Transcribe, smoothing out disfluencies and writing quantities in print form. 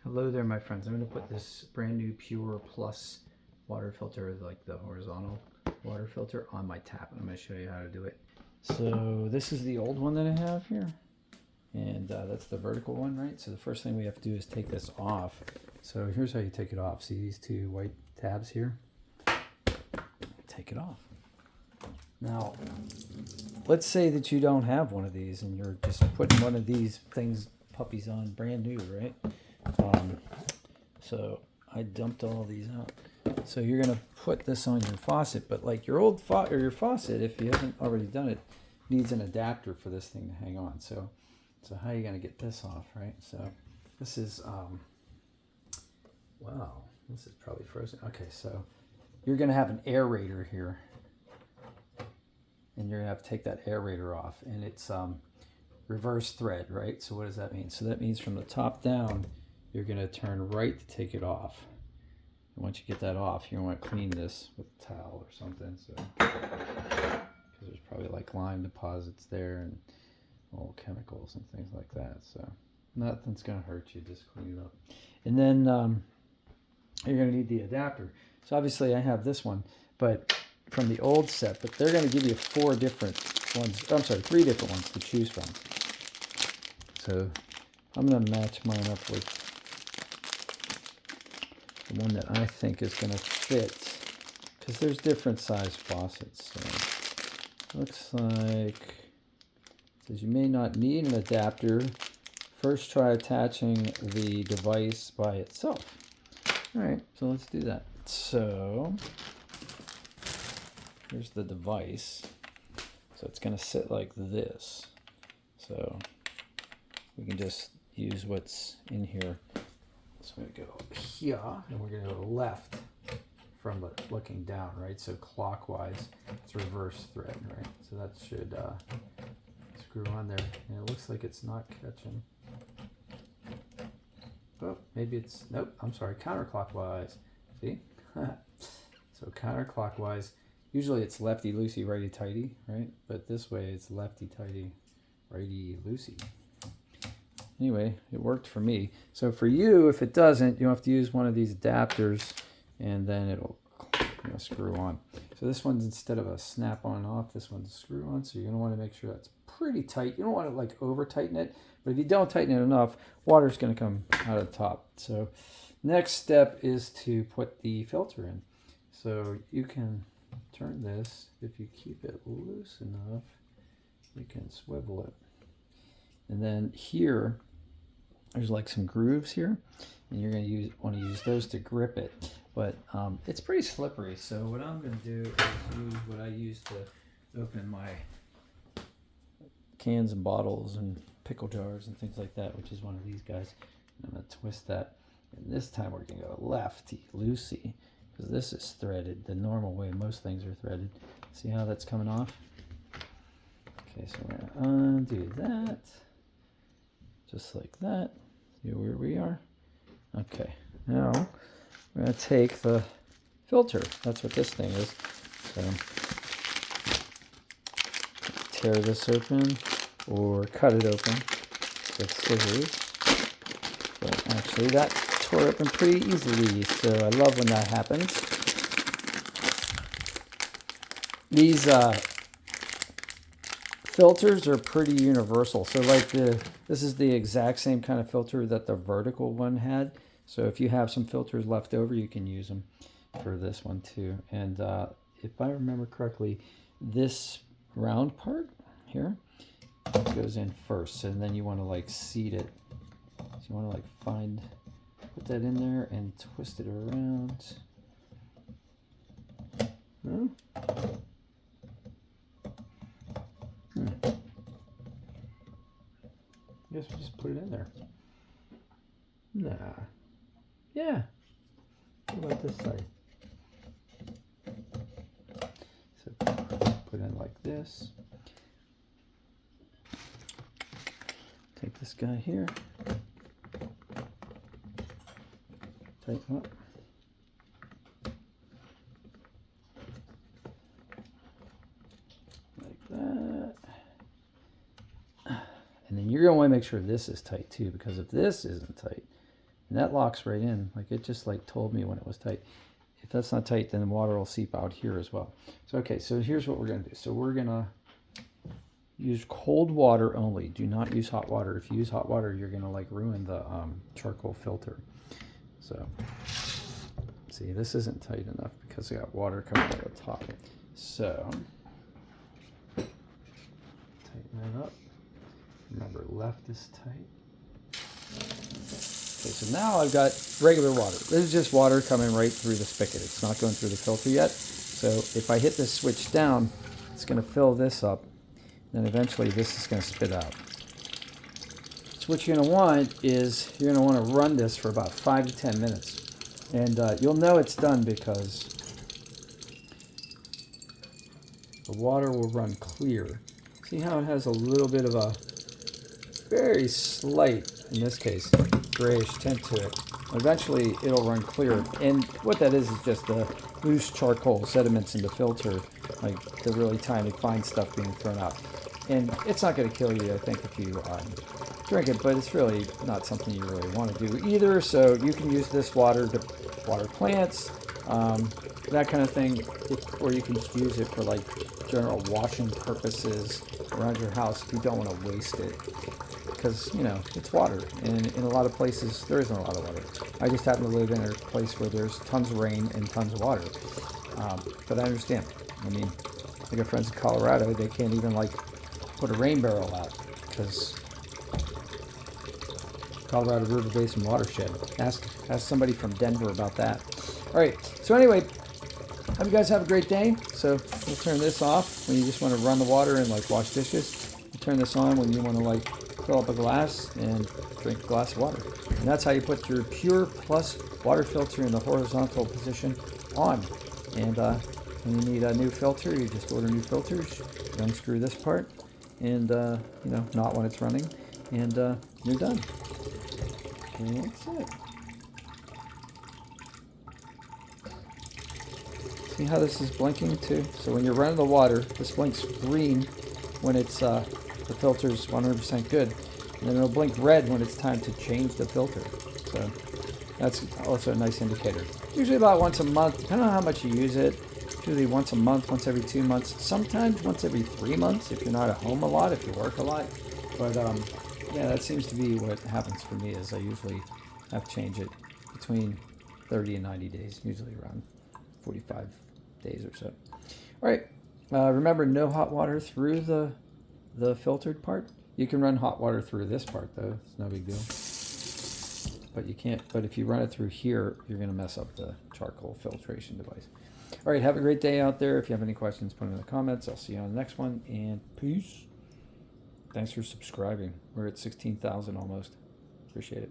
Hello there, my friends. I'm going to put this brand new PUR Plus water filter, like the horizontal water filter, on my tap. I'm going to show you how to do it. So this is the old one that I have here, and that's the vertical one, right? So the first thing we have to do is take this off. So here's how you take it off. See these two white tabs here? Take it off. Now, let's say that you don't have one of these and you're just putting one of these puppies on brand new, right? So I dumped all these out. So you're gonna put this on your faucet, but like your old your faucet, if you haven't already done it, needs an adapter for this thing to hang on. So how are you gonna get this off, right? So this is wow, this is probably frozen. Okay, so you're gonna have an aerator here, and you're gonna have to take that aerator off, and it's reverse thread, right? So what does that mean? So that means from the top down, you're going to turn right to take it off. And once you get that off, you want to clean this with a towel or something. So, because there's probably like lime deposits there and old chemicals and things like that. So nothing's going to hurt you. Just clean it up. And then you're going to need the adapter. So obviously I have this one, but from the old set, but they're going to give you 4 different ones. I'm sorry, 3 different ones to choose from. So I'm going to match mine up with the one that I think is going to fit, because there's different size faucets. So looks like it says you may not need an adapter. First try attaching the device by itself. All right, so let's do that. So here's the device. So it's going to sit like this. So we can just use what's in here. So we're going to go here, and we're going to go left from looking down, right? So clockwise, it's reverse thread, right? So that should screw on there. And it looks like it's not catching. Oh, maybe it's, nope, I'm sorry, counterclockwise. See? So counterclockwise. Usually it's lefty-loosey, righty-tighty, right? But this way it's lefty-tighty, righty-loosey. Anyway, it worked for me. So for you, if it doesn't, you have to use one of these adapters, and then it'll screw on. So this one's, instead of a snap-on off, this one's a screw-on. So you're going to want to make sure that's pretty tight. You don't want to like over-tighten it, but if you don't tighten it enough, water's going to come out of the top. So next step is to put the filter in. So you can turn this. If you keep it loose enough, you can swivel it. And then here, there's like some grooves here, and you're going to want to use those to grip it. But it's pretty slippery, so what I'm going to do is use what I use to open my cans and bottles and pickle jars and things like that, which is one of these guys. I'm going to twist that, and this time we're going to go lefty-loosey, because this is threaded the normal way most things are threaded. See how that's coming off? Okay, so we're going to undo that. Just like that. See where we are? Okay, now we're going to take the filter. That's what this thing is. So tear this open or cut it open with scissors. But actually that tore open pretty easily, so I love when that happens. These filters are pretty universal. So like this is the exact same kind of filter that the vertical one had. So if you have some filters left over, you can use them for this one too. And if I remember correctly, this round part here goes in first, and then you want to like seat it. So you want to like put that in there and twist it around. I guess we'll just put it in there. Nah. Yeah. What about this side? So put in like this. Take this guy here. Tighten up. Like that. And then you're going to want to make sure this is tight too, because if this isn't tight, And that locks right in. Like it just like told me when it was tight. If that's not tight, then the water will seep out here as well. So okay, so here's what we're gonna do. So we're gonna use cold water only. Do not use hot water. If you use hot water, you're gonna like ruin the charcoal filter. So see, this isn't tight enough because I got water coming out the top. So tighten that up. Remember, left is tight. Okay, so now I've got regular water. This is just water coming right through the spigot. It's not going through the filter yet. So if I hit this switch down, it's going to fill this up. Then eventually this is going to spit out. So what you're going to want is you're going to want to run this for about 5 to 10 minutes. And you'll know it's done because the water will run clear. See how it has a little bit of a very slight, in this case, grayish tint to it. Eventually it'll run clear. And what that is just the loose charcoal sediments in the filter, like the really tiny fine stuff being thrown out. And it's not going to kill you, I think, if you drink it, but it's really not something you really want to do either. So you can use this water to water plants, that kind of thing, or you can use it for like general washing purposes around your house if you don't want to waste it. Because, you know, it's water, and in a lot of places there isn't a lot of water. I just happen to live in a place where there's tons of rain and tons of water. But I understand. I mean, I got friends in Colorado, they can't even like put a rain barrel out because Colorado River Basin watershed. Ask somebody from Denver about that. All right, so anyway, hope you guys have a great day. So we'll turn this off when you just want to run the water and like wash dishes. You turn this on when you want to like fill up a glass and drink a glass of water. And that's how you put your PUR Plus water filter in the horizontal position on. And when you need a new filter, you just order new filters. You unscrew this part, and you know, not when it's running, and you're done. And that's it. See how this is blinking too? So when you're running the water, this blinks green when it's the filter's 100% good, and then it'll blink red when it's time to change the filter. So that's also a nice indicator. Usually about once a month, depending on how much you use it. Usually once a month, once every 2 months, sometimes once every 3 months if you're not at home a lot, if you work a lot. But yeah, that seems to be what happens for me, is I usually have to change it between 30 and 90 days, usually around 45 days or so. All right, remember, no hot water through the filtered part. You can run hot water through this part though, it's no big deal. But you can't, but if you run it through here, you're gonna mess up the charcoal filtration device. All right, have a great day out there. If you have any questions, put them in the comments. I'll see you on the next one, and peace. Thanks for subscribing. We're at 16,000 almost. Appreciate it.